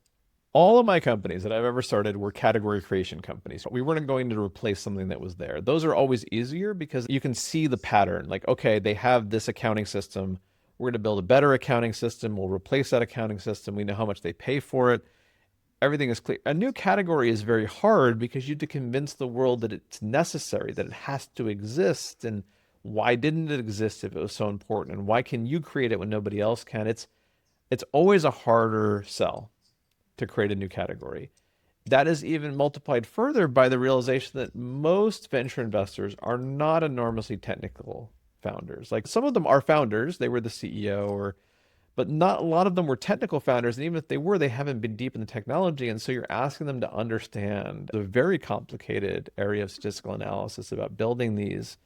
All of my companies that I've ever started were category creation companies. We weren't going to replace something that was there. Those are always easier because you can see the pattern. Like, okay, they have this accounting system. We're going to build a better accounting system. We'll replace that accounting system. We know how much they pay for it. Everything is clear. A new category is very hard because you have to convince the world that it's necessary, that it has to exist. And why didn't it exist if it was so important? And why can you create it when nobody else can? It's always a harder sell to create a new category. That is even multiplied further by the realization that most venture investors are not enormously technical founders. Like some of them are founders, they were the CEO or but not a lot of them were technical founders. And even if they were, they haven't been deep in the technology. And so you're asking them to understand the very complicated area of statistical analysis about building these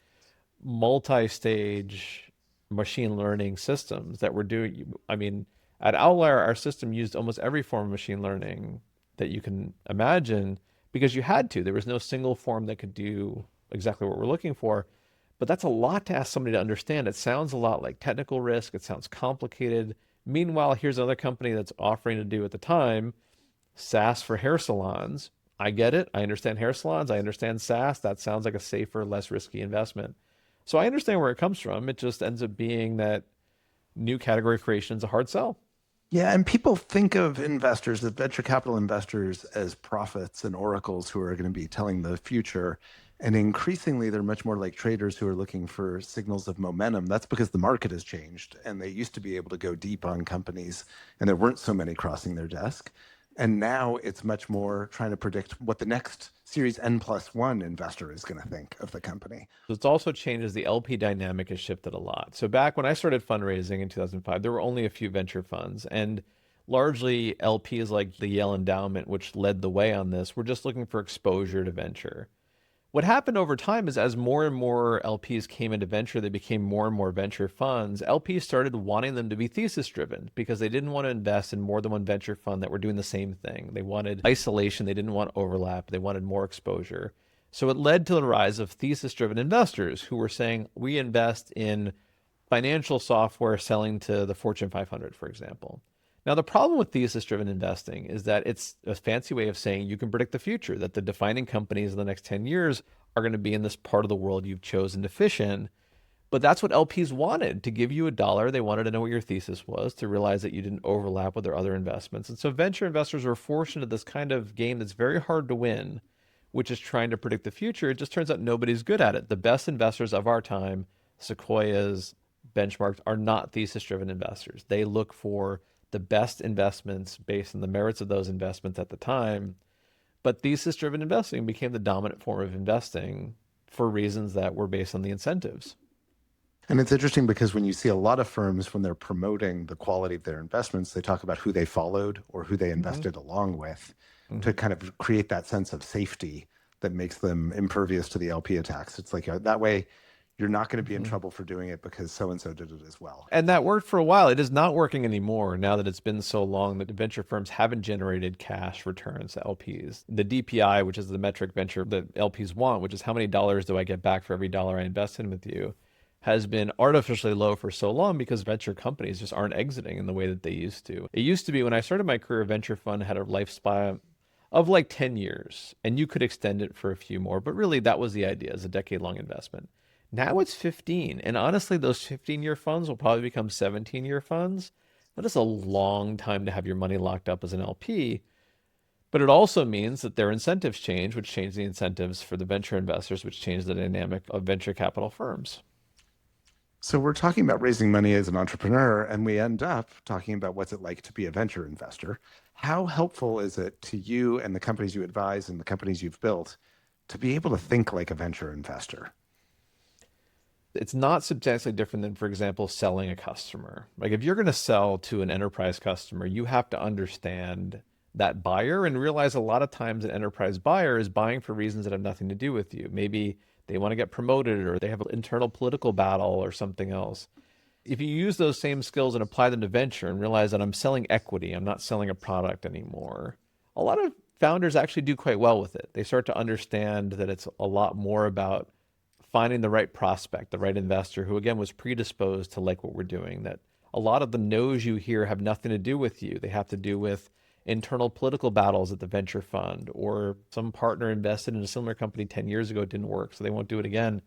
multi-stage machine learning systems that we're doing. I mean, at Outlier, our system used almost every form of machine learning that you can imagine because you had to. There was no single form that could do exactly what we're looking for. But that's a lot to ask somebody to understand. It sounds a lot like technical risk. It sounds complicated. Meanwhile, here's another company that's offering to do at the time SaaS for hair salons. I get it. I understand hair salons. I understand SaaS. That sounds like a safer, less risky investment. So I understand where it comes from. It just ends up being that new category creation is a hard sell. Yeah, and people think of investors, the venture capital investors, as prophets and oracles who are going to be telling the future. And increasingly, they're much more like traders who are looking for signals of momentum. That's because the market has changed, and they used to be able to go deep on companies, and there weren't so many crossing their desk. And now it's much more trying to predict what the next Series N+1 investor is going to think of the company. So it's also changed as the LP dynamic has shifted a lot. So back when I started fundraising in 2005, there were only a few venture funds. And largely LPs like the Yale Endowment, which led the way on this, were just looking for exposure to venture. What happened over time is as more and more LPs came into venture, they became more and more venture funds. LPs started wanting them to be thesis driven because they didn't want to invest in more than one venture fund that were doing the same thing. They wanted isolation, they didn't want overlap, they wanted more exposure. So it led to the rise of thesis driven investors who were saying, we invest in financial software selling to the Fortune 500, for example. Now, the problem with thesis driven investing is that it's a fancy way of saying you can predict the future, that the defining companies in the next 10 years are going to be in this part of the world you've chosen to fish in. But that's what LPs wanted to give you a dollar. They wanted to know what your thesis was, to realize that you didn't overlap with their other investments. And so venture investors were forced into this kind of game that's very hard to win, which is trying to predict the future. It just turns out nobody's good at it. The best investors of our time, Sequoias, benchmarks, are not thesis driven investors. They look for the best investments based on the merits of those investments at the time. But thesis driven investing became the dominant form of investing for reasons that were based on the incentives. And it's interesting because when you see a lot of firms, when they're promoting the quality of their investments, they talk about who they followed or who they Mm-hmm. invested along with to Mm-hmm. kind of create that sense of safety that makes them impervious to the LP attacks. It's like that way you're not going to be in Mm-hmm. trouble for doing it because so and so did it as well. And that worked for a while. It is not working anymore now that it's been so long that the venture firms haven't generated cash returns to LPs. The DPI, which is the metric venture that LPs want, which is how many dollars do I get back for every dollar I invest in with you, has been artificially low for so long because venture companies just aren't exiting in the way that they used to. It used to be when I started my career, a venture fund had a lifespan of like 10 years, and you could extend it for a few more, but really that was the idea, as a decade-long investment. Now it's 15. And honestly, those 15-year funds will probably become 17-year funds. That is a long time to have your money locked up as an LP. But it also means that their incentives change, which change the incentives for the venture investors, which change the dynamic of venture capital firms. So we're talking about raising money as an entrepreneur, and we end up talking about what's it like to be a venture investor. How helpful is it to you and the companies you advise and the companies you've built to be able to think like a venture investor? It's not substantially different than, for example, selling a customer. Like if you're going to sell to an enterprise customer, you have to understand that buyer and realize a lot of times an enterprise buyer is buying for reasons that have nothing to do with you. Maybe they want to get promoted or they have an internal political battle or something else. If you use those same skills and apply them to venture and realize that I'm selling equity, I'm not selling a product anymore, a lot of founders actually do quite well with it. They start to understand that it's a lot more about finding the right prospect, the right investor who, again, was predisposed to like what we're doing. That a lot of the no's you hear have nothing to do with you. They have to do with internal political battles at the venture fund, or some partner invested in a similar company 10 years ago, it didn't work, so they won't do it again.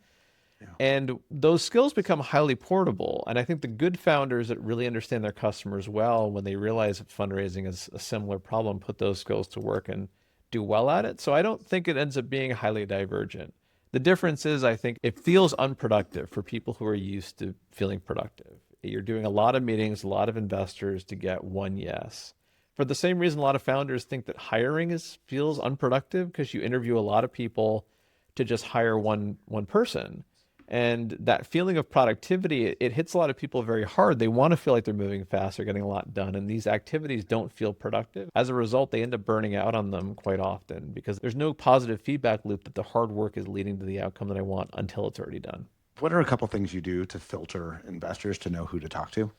Yeah. And those skills become highly portable. And I think the good founders that really understand their customers well, when they realize that fundraising is a similar problem, put those skills to work and do well at it. So I don't think it ends up being highly divergent. The difference is, I think it feels unproductive for people who are used to feeling productive. You're doing a lot of meetings, a lot of investors to get one yes. For the same reason, a lot of founders think that hiring feels unproductive because you interview a lot of people to just hire one person. And that feeling of productivity, it hits a lot of people very hard. They want to feel like they're moving fast, they're getting a lot done, and these activities don't feel productive. As a result, they end up burning out on them quite often because there's no positive feedback loop that the hard work is leading to the outcome that I want until it's already done. What are a couple things you do to filter investors to know who to talk to?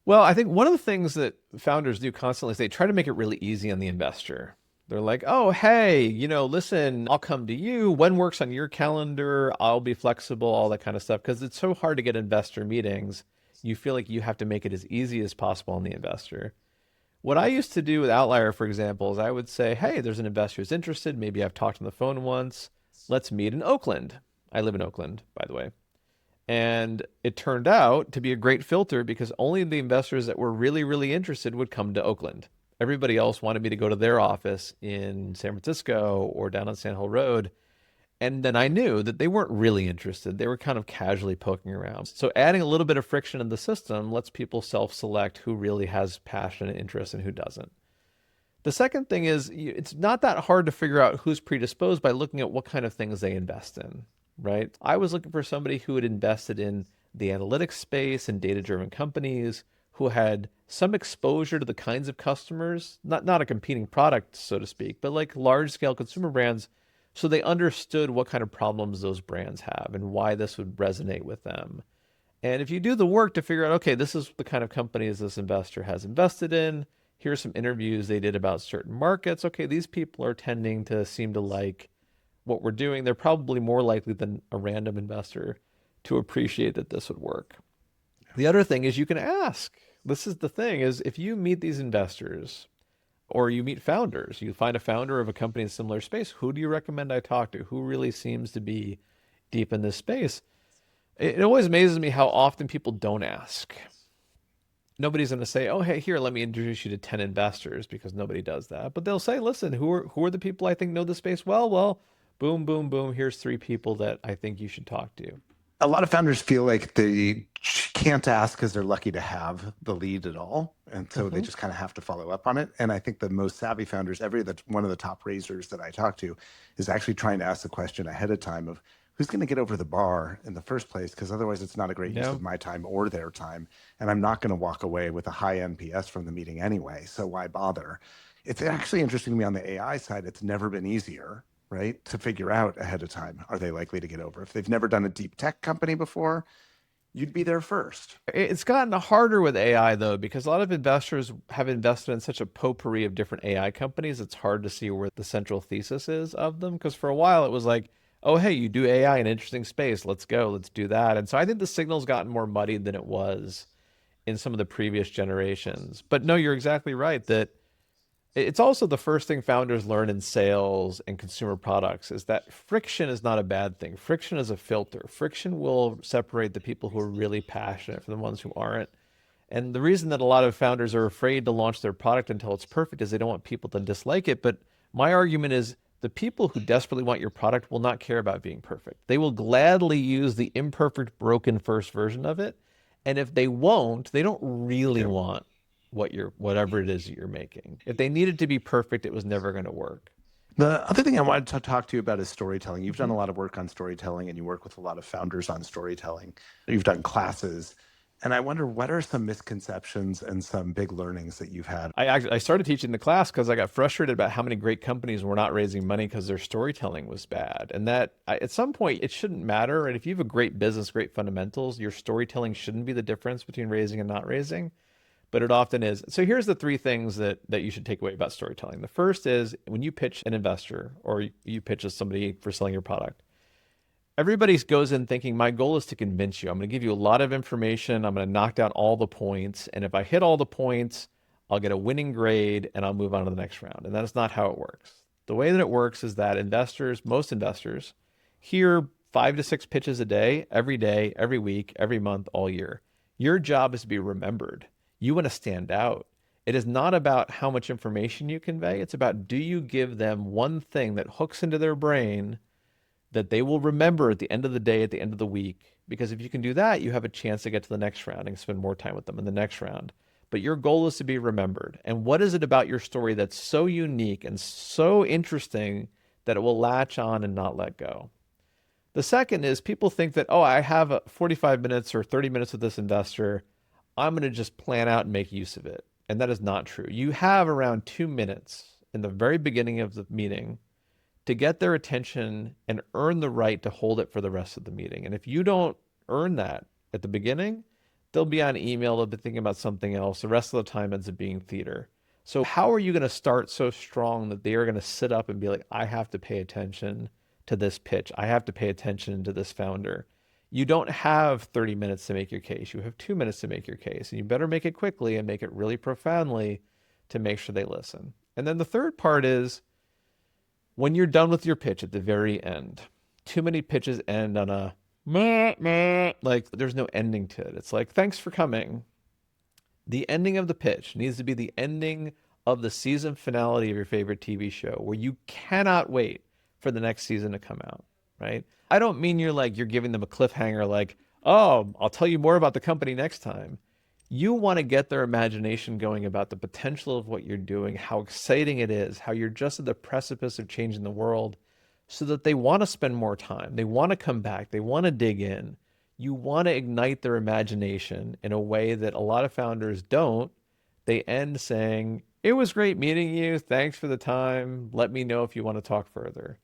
Well, I think one of the things that founders do constantly is they try to make it really easy on the investor. They're like, oh, hey, listen, I'll come to you. When works on your calendar? I'll be flexible, all that kind of stuff. Because it's so hard to get investor meetings. You feel like you have to make it as easy as possible on the investor. What I used to do with Outlier, for example, is I would say, hey, there's an investor who's interested. Maybe I've talked on the phone once. Let's meet in Oakland. I live in Oakland, by the way. And it turned out to be a great filter because only the investors that were really, really interested would come to Oakland. Everybody else wanted me to go to their office in San Francisco or down on Sand Hill Road. And then I knew that they weren't really interested. They were kind of casually poking around. So adding a little bit of friction in the system lets people self-select who really has passion and interest and who doesn't. The second thing is it's not that hard to figure out who's predisposed by looking at what kind of things they invest in, right? I was looking for somebody who had invested in the analytics space and data-driven companies, who had some exposure to the kinds of customers, not a competing product, so to speak, but like large scale consumer brands. So they understood what kind of problems those brands have and why this would resonate with them. And if you do the work to figure out, okay, this is the kind of companies this investor has invested in, here's some interviews they did about certain markets. Okay, these people are tending to seem to like what we're doing. They're probably more likely than a random investor to appreciate that this would work. The other thing is you can ask. This is the thing is if you meet these investors or you meet founders, you find a founder of a company in a similar space, who do you recommend I talk to? Who really seems to be deep in this space? It always amazes me how often people don't ask. Nobody's going to say, "Oh, hey, here, let me introduce you to 10 investors," because nobody does that. But they'll say, "Listen, who are the people I think know the space well?" Well, boom, boom, boom. Here's three people that I think you should talk to. A lot of founders feel like they can't ask because they're lucky to have the lead at all. And so they Hmm. just kind of have to follow up on it. And I think the most savvy founders, one of the top raisers that I talk to, is actually trying to ask the question ahead of time of who's going to get over the bar in the first place, because otherwise it's not a great use Yeah. of my time or their time. And I'm not going to walk away with a high NPS from the meeting anyway. So why bother? It's actually interesting to me on the AI side, it's never been easier, right? To figure out ahead of time, are they likely to get over? If they've never done a deep tech company before, you'd be there first. It's gotten harder with AI though, because a lot of investors have invested in such a potpourri of different AI companies. It's hard to see where the central thesis is of them. Because for a while it was like, oh, hey, you do AI in an interesting space. Let's go. Let's do that. And so I think the signal's gotten more muddied than it was in some of the previous generations. But no, you're exactly right that it's also the first thing founders learn in sales and consumer products is that friction is not a bad thing. Friction is a filter. Friction will separate the people who are really passionate from the ones who aren't. And the reason that a lot of founders are afraid to launch their product until it's perfect is they don't want people to dislike it. But my argument is the people who desperately want your product will not care about being perfect. They will gladly use the imperfect, broken first version of it. And if they won't, they don't really Yeah. want whatever it is that you're making. If they needed to be perfect, it was never going to work. The other thing I wanted to talk to you about is storytelling. You've done Mm-hmm. a lot of work on storytelling and you work with a lot of founders on storytelling. You've done classes. And I wonder what are some misconceptions and some big learnings that you've had? I started teaching the class because I got frustrated about how many great companies were not raising money because their storytelling was bad, and at some point it shouldn't matter. And if you have a great business, great fundamentals, your storytelling shouldn't be the difference between raising and not raising, but it often is. So here's the three things that you should take away about storytelling. The first is when you pitch an investor or you pitch as somebody for selling your product, everybody goes in thinking my goal is to convince you. I'm going to give you a lot of information. I'm going to knock down all the points. And if I hit all the points, I'll get a winning grade and I'll move on to the next round. And that is not how it works. The way that it works is that most investors, hear 5 to 6 pitches a day, every week, every month, all year. Your job is to be remembered. You want to stand out. It is not about how much information you convey. It's about do you give them one thing that hooks into their brain that they will remember at the end of the day, at the end of the week. Because if you can do that, you have a chance to get to the next round and spend more time with them in the next round. But your goal is to be remembered. And what is it about your story that's so unique and so interesting that it will latch on and not let go? The second is people think that, oh, I have 45 minutes or 30 minutes with this investor. I'm going to just plan out and make use of it. And that is not true. You have around 2 minutes in the very beginning of the meeting to get their attention and earn the right to hold it for the rest of the meeting. And if you don't earn that at the beginning, they'll be on email, they'll be thinking about something else. The rest of the time ends up being theater. So how are you going to start so strong that they are going to sit up and be like, I have to pay attention to this pitch. I have to pay attention to this founder. You don't have 30 minutes to make your case. You have 2 minutes to make your case. And you better make it quickly and make it really profoundly to make sure they listen. And then the third part is when you're done with your pitch at the very end, too many pitches end on a meh, meh, like there's no ending to it. It's like, thanks for coming. The ending of the pitch needs to be the ending of the season finale of your favorite TV show where you cannot wait for the next season to come out, right? I don't mean you're giving them a cliffhanger like, oh, I'll tell you more about the company next time. You want to get their imagination going about the potential of what you're doing, how exciting it is, how you're just at the precipice of changing the world so that they want to spend more time. They want to come back. They want to dig in. You want to ignite their imagination in a way that a lot of founders don't. They end saying, "It was great meeting you. Thanks for the time. Let me know if you want to talk further."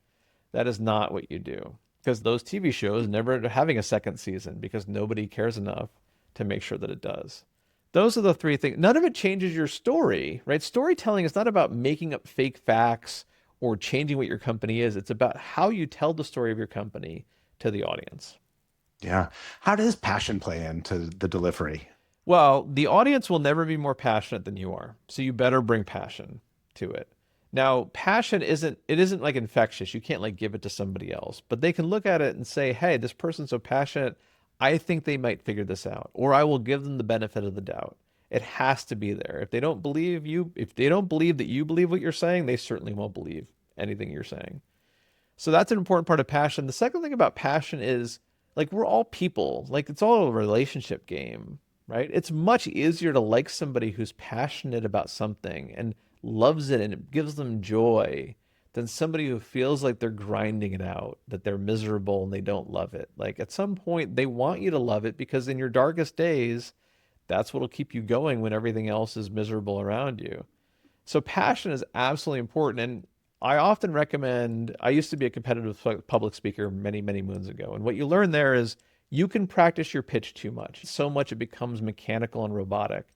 That is not what you do, because those TV shows never end up having a second season because nobody cares enough to make sure that it does. Those are the three things. None of it changes your story, right? Storytelling is not about making up fake facts or changing what your company is. It's about how you tell the story of your company to the audience. Yeah. How does passion play into the delivery? Well, the audience will never be more passionate than you are. So you better bring passion to it. Now, passion isn't like infectious. You can't like give it to somebody else, but they can look at it and say, "Hey, this person's so passionate. I think they might figure this out." Or I will give them the benefit of the doubt. It has to be there. If they don't believe you, if they don't believe that you believe what you're saying, they certainly won't believe anything you're saying. So that's an important part of passion. The second thing about passion is like we're all people. Like it's all a relationship game, right? It's much easier to like somebody who's passionate about something and loves it and it gives them joy than somebody who feels like they're grinding it out, that they're miserable and they don't love it. Like at some point they want you to love it because in your darkest days, that's what'll keep you going when everything else is miserable around you. So passion is absolutely important. And I often recommend, I used to be a competitive public speaker many, many moons ago. And what you learn there is you can practice your pitch too much, so much it becomes mechanical and robotic.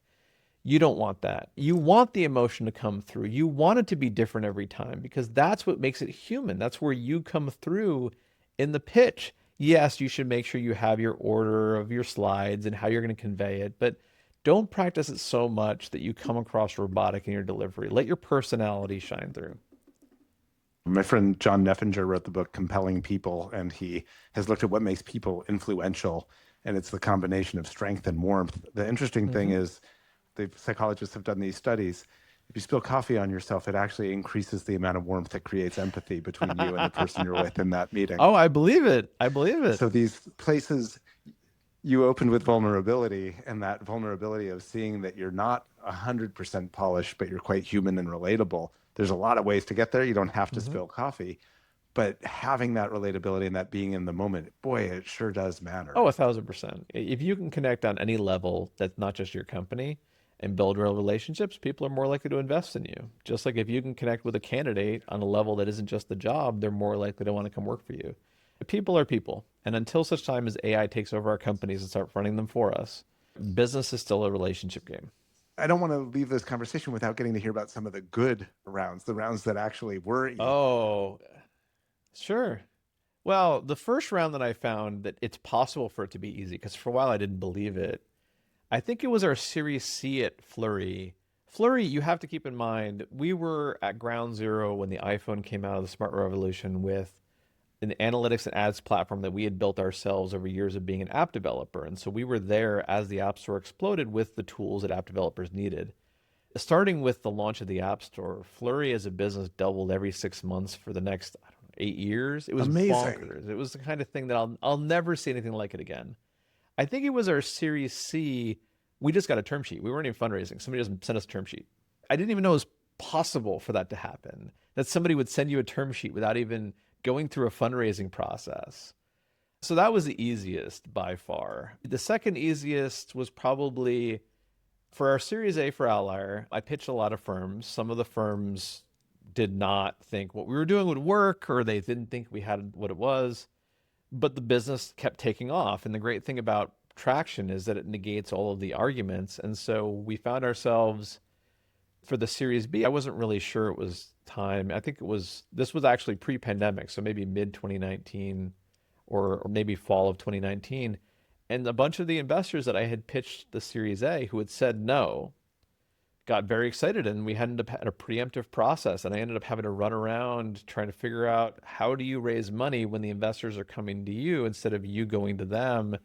You don't want that. You want the emotion to come through. You want it to be different every time because that's what makes it human. That's where you come through in the pitch. Yes, you should make sure you have your order of your slides and how you're going to convey it, but don't practice it so much that you come across robotic in your delivery. Let your personality shine through. My friend John Neffinger wrote the book Compelling People, and he has looked at what makes people influential, and it's the combination of strength and warmth. The interesting thing Mm-hmm. is, the psychologists have done these studies. If you spill coffee on yourself, it actually increases the amount of warmth that creates empathy between you and the person you're with in that meeting. Oh, I believe it. I believe it. So these places you opened with vulnerability, and that vulnerability of seeing that you're not 100% polished, but you're quite human and relatable. There's a lot of ways to get there. You don't have to Mm-hmm. spill coffee, but having that relatability and that being in the moment, boy, it sure does matter. Oh, 1,000%. If you can connect on any level that's not just your company and build real relationships, people are more likely to invest in you. Just like if you can connect with a candidate on a level that isn't just the job, they're more likely to want to come work for you. People are people. And until such time as AI takes over our companies and start running them for us, business is still a relationship game. I don't want to leave this conversation without getting to hear about some of the good rounds, the rounds that actually were easy. Oh, sure. Well, the first round that I found that it's possible for it to be easy, because for a while I didn't believe it. I think it was our Series C at Flurry. Flurry, you have to keep in mind, we were at ground zero when the iPhone came out of the smart revolution with an analytics and ads platform that we had built ourselves over years of being an app developer. And so we were there as the App Store exploded with the tools that app developers needed. Starting with the launch of the App Store, Flurry as a business doubled every 6 months for the next, I don't know, 8 years. It was Amazing. bonkers. It was the kind of thing that I'll never see anything like it again. I think it was our Series C. We just got a term sheet. We weren't even fundraising. Somebody just sent us a term sheet. I didn't even know it was possible for that to happen. That somebody would send you a term sheet without even going through a fundraising process. So that was the easiest by far. The second easiest was probably for our Series A for Outlier. I pitched a lot of firms. Some of the firms did not think what we were doing would work, or they didn't think we had what it was, but the business kept taking off. And the great thing about traction is that it negates all of the arguments. And so we found ourselves for the Series B. I wasn't really sure it was time. I think this was actually pre-pandemic, so maybe mid 2019 or maybe fall of 2019. And a bunch of the investors that I had pitched the Series A who had said no got very excited, and we ended up had a preemptive process, and I ended up having to run around trying to figure out how do you raise money when the investors are coming to you instead of you going to them.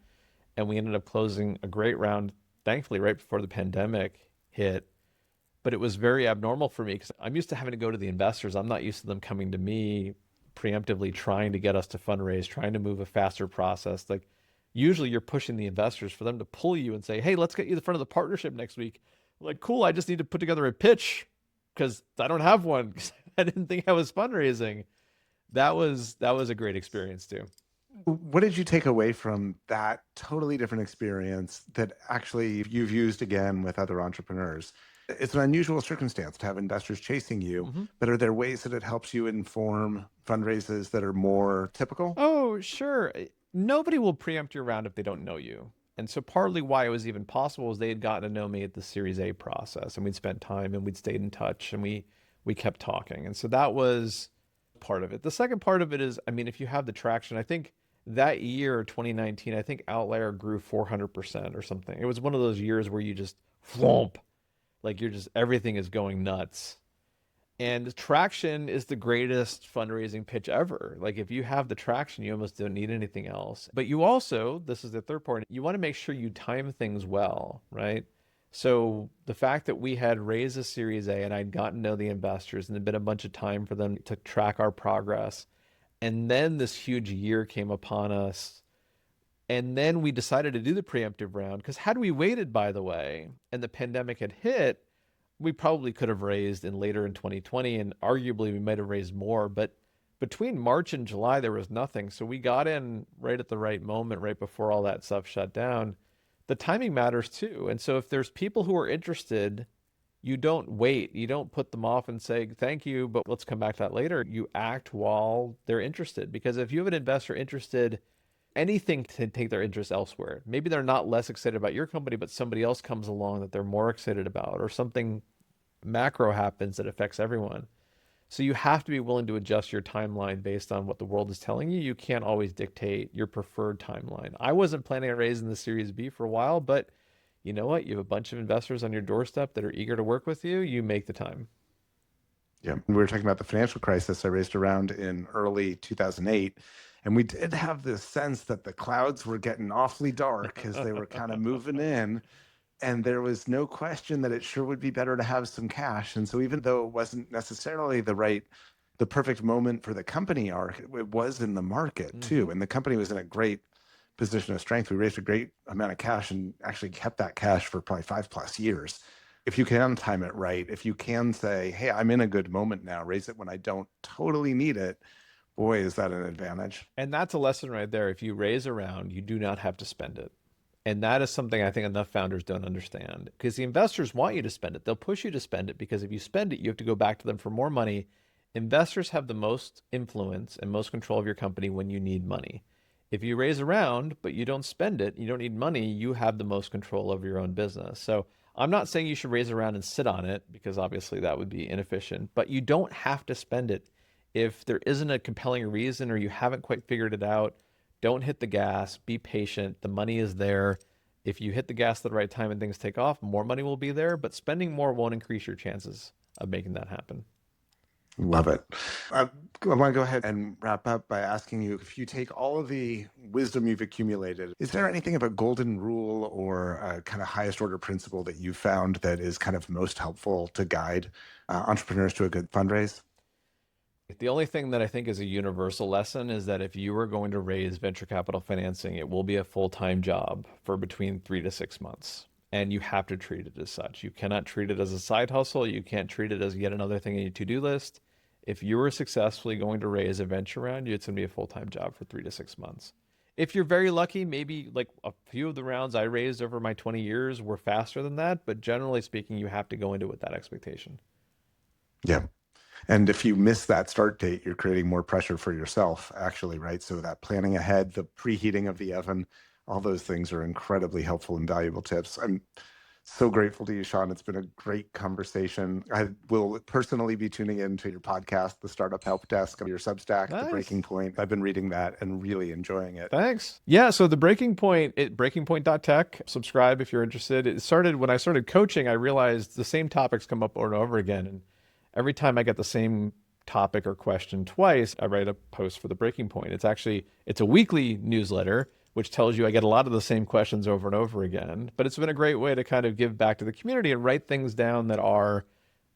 And we ended up closing a great round, thankfully, right before the pandemic hit. But it was very abnormal for me because I'm used to having to go to the investors. I'm not used to them coming to me preemptively trying to get us to fundraise, trying to move a faster process. Like usually you're pushing the investors for them to pull you and say, "Hey, let's get you the front of the partnership next week." I'm like, cool, I just need to put together a pitch because I don't have one because I didn't think I was fundraising. That was a great experience too. What did you take away from that totally different experience that actually you've used again with other entrepreneurs? It's an unusual circumstance to have investors chasing you, Mhm. but are there ways that it helps you inform fundraisers that are more typical? Oh, sure. Nobody will preempt your round if they don't know you. And so partly why it was even possible is they had gotten to know me at the Series A process, and we'd spent time and we'd stayed in touch and we kept talking. And so that was part of it. The second part of it is, I mean, if you have the traction, I think that year, 2019, I think Outlier grew 400% or something. It was one of those years where you just flump, like you're just everything is going nuts. And traction is the greatest fundraising pitch ever. Like if you have the traction, you almost don't need anything else. But you also, this is the third point, you want to make sure you time things well, right? So the fact that we had raised a Series A and I'd gotten to know the investors and there'd been a bunch of time for them to track our progress. And then this huge year came upon us. And then we decided to do the preemptive round because had we waited, by the way, and the pandemic had hit, we probably could have raised in later in 2020, and arguably we might have raised more. But between March and July, there was nothing. So we got in right at the right moment, right before all that stuff shut down. The timing matters too. And so if there's people who are interested, you don't wait. You don't put them off and say, thank you, but let's come back to that later. You act while they're interested. Because if you have an investor interested, anything to take their interest elsewhere. Maybe they're not less excited about your company, but somebody else comes along that they're more excited about, or something macro happens that affects everyone. So you have to be willing to adjust your timeline based on what the world is telling you. You can't always dictate your preferred timeline. I wasn't planning on raising the Series B for a while, but you know what? You have a bunch of investors on your doorstep that are eager to work with you. You make the time. Yeah. We were talking about the financial crisis. I raised around in early 2008. And we did have this sense that the clouds were getting awfully dark as they were kind of moving in. And there was no question that it sure would be better to have some cash. And so even though it wasn't necessarily the perfect moment for the company arc, it was in the market Mm-hmm. too. And the company was in a great position of strength. We raised a great amount of cash and actually kept that cash for probably 5+ years. If you can time it right, if you can say, hey, I'm in a good moment now, raise it when I don't totally need it, boy, is that an advantage. And that's a lesson right there. If you raise a round, you do not have to spend it. And that is something I think enough founders don't understand because the investors want you to spend it. They'll push you to spend it because if you spend it, you have to go back to them for more money. Investors have the most influence and most control of your company when you need money. If you raise a round, but you don't spend it, you don't need money, you have the most control of your own business. So I'm not saying you should raise a round and sit on it because obviously that would be inefficient, but you don't have to spend it. If there isn't a compelling reason or you haven't quite figured it out, don't hit the gas. Be patient. The money is there. If you hit the gas at the right time and things take off, more money will be there, but spending more won't increase your chances of making that happen. Love it. I want to go ahead and wrap up by asking you if you take all of the wisdom you've accumulated, is there anything of a golden rule or a kind of highest order principle that you found that is kind of most helpful to guide entrepreneurs to a good fundraise? The only thing that I think is a universal lesson is that if you are going to raise venture capital financing, it will be a full-time job for between 3 to 6 months. And you have to treat it as such. You cannot treat it as a side hustle. You can't treat it as yet another thing in your to-do list. If you are successfully going to raise a venture round, it's going to be a full-time job for 3 to 6 months. If you're very lucky, maybe like a few of the rounds I raised over my 20 years were faster than that. But generally speaking, you have to go into it with that expectation. Yeah. And if you miss that start date, you're creating more pressure for yourself, actually, right? So that planning ahead, the preheating of the oven, all those things are incredibly helpful and valuable tips. I'm so grateful to you, Sean. It's been a great conversation. I will personally be tuning into your podcast, the Startup Help Desk, your Substack, The Breaking Nice. Point. I've been reading that and really enjoying it. Thanks. Yeah, so the Breaking Point, breakingpoint.tech, subscribe if you're interested. It started when I started coaching, I realized the same topics come up over and over again. And every time I get the same topic or question twice, I write a post for the Breaking Point. It's a weekly newsletter, which tells you I get a lot of the same questions over and over again. But it's been a great way to kind of give back to the community and write things down that are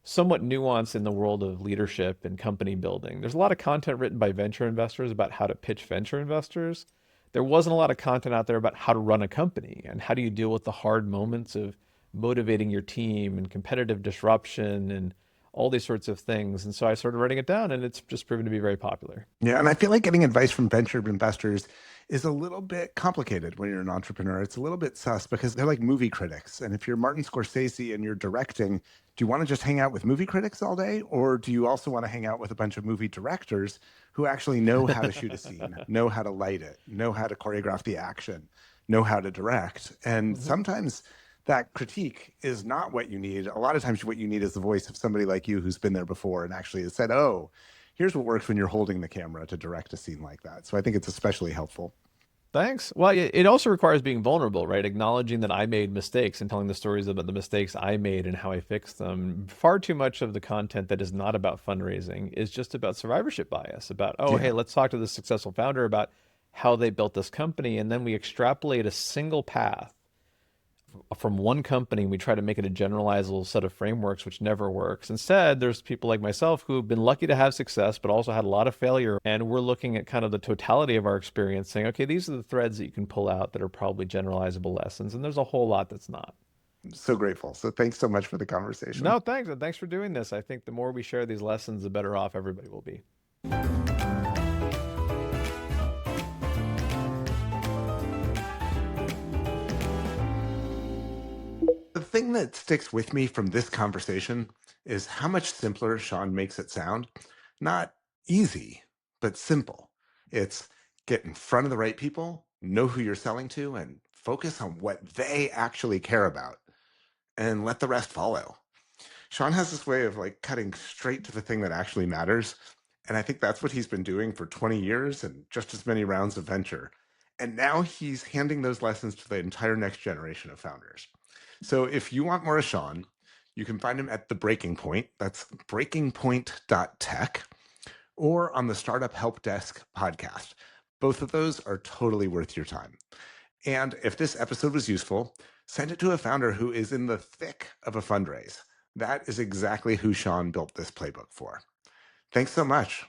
somewhat nuanced in the world of leadership and company building. There's a lot of content written by venture investors about how to pitch venture investors. There wasn't a lot of content out there about how to run a company and how do you deal with the hard moments of motivating your team and competitive disruption and all these sorts of things. And so I started writing it down, and it's just proven to be very popular. Yeah, and I feel like getting advice from venture investors is a little bit complicated when you're an entrepreneur. It's a little bit sus because they're like movie critics. And if you're Martin Scorsese and you're directing, do you want to just hang out with movie critics all day? Or do you also want to hang out with a bunch of movie directors who actually know how to shoot a scene, know how to light it, know how to choreograph the action, know how to direct? And Mhm. sometimes that critique is not what you need. A lot of times, what you need is the voice of somebody like you who's been there before and actually has said, oh, here's what works when you're holding the camera to direct a scene like that. So I think it's especially helpful. Thanks. Well, it also requires being vulnerable, right? Acknowledging that I made mistakes and telling the stories about the mistakes I made and how I fixed them. Far too much of the content that is not about fundraising is just about survivorship bias, about, oh, hey, Yeah. let's talk to the successful founder about how they built this company. And then we extrapolate a single path from one company. We try to make it a generalizable set of frameworks, which never works. Instead, there's people like myself who've been lucky to have success, but also had a lot of failure. And we're looking at kind of the totality of our experience, saying, okay, these are the threads that you can pull out that are probably generalizable lessons. And there's a whole lot that's not. I'm so grateful. So thanks so much for the conversation. No, thanks. And thanks for doing this. I think the more we share these lessons, the better off everybody will be. The thing that sticks with me from this conversation is how much simpler Sean makes it sound. Not easy, but simple. It's get in front of the right people, know who you're selling to, and focus on what they actually care about, and let the rest follow. Sean has this way of like cutting straight to the thing that actually matters. And I think that's what he's been doing for 20 years and just as many rounds of venture. And now he's handing those lessons to the entire next generation of founders. So if you want more of Sean, you can find him at The Breaking Point. That's breakingpoint.tech or on the Startup Help Desk podcast. Both of those are totally worth your time. And if this episode was useful, send it to a founder who is in the thick of a fundraise. That is exactly who Sean built this playbook for. Thanks so much.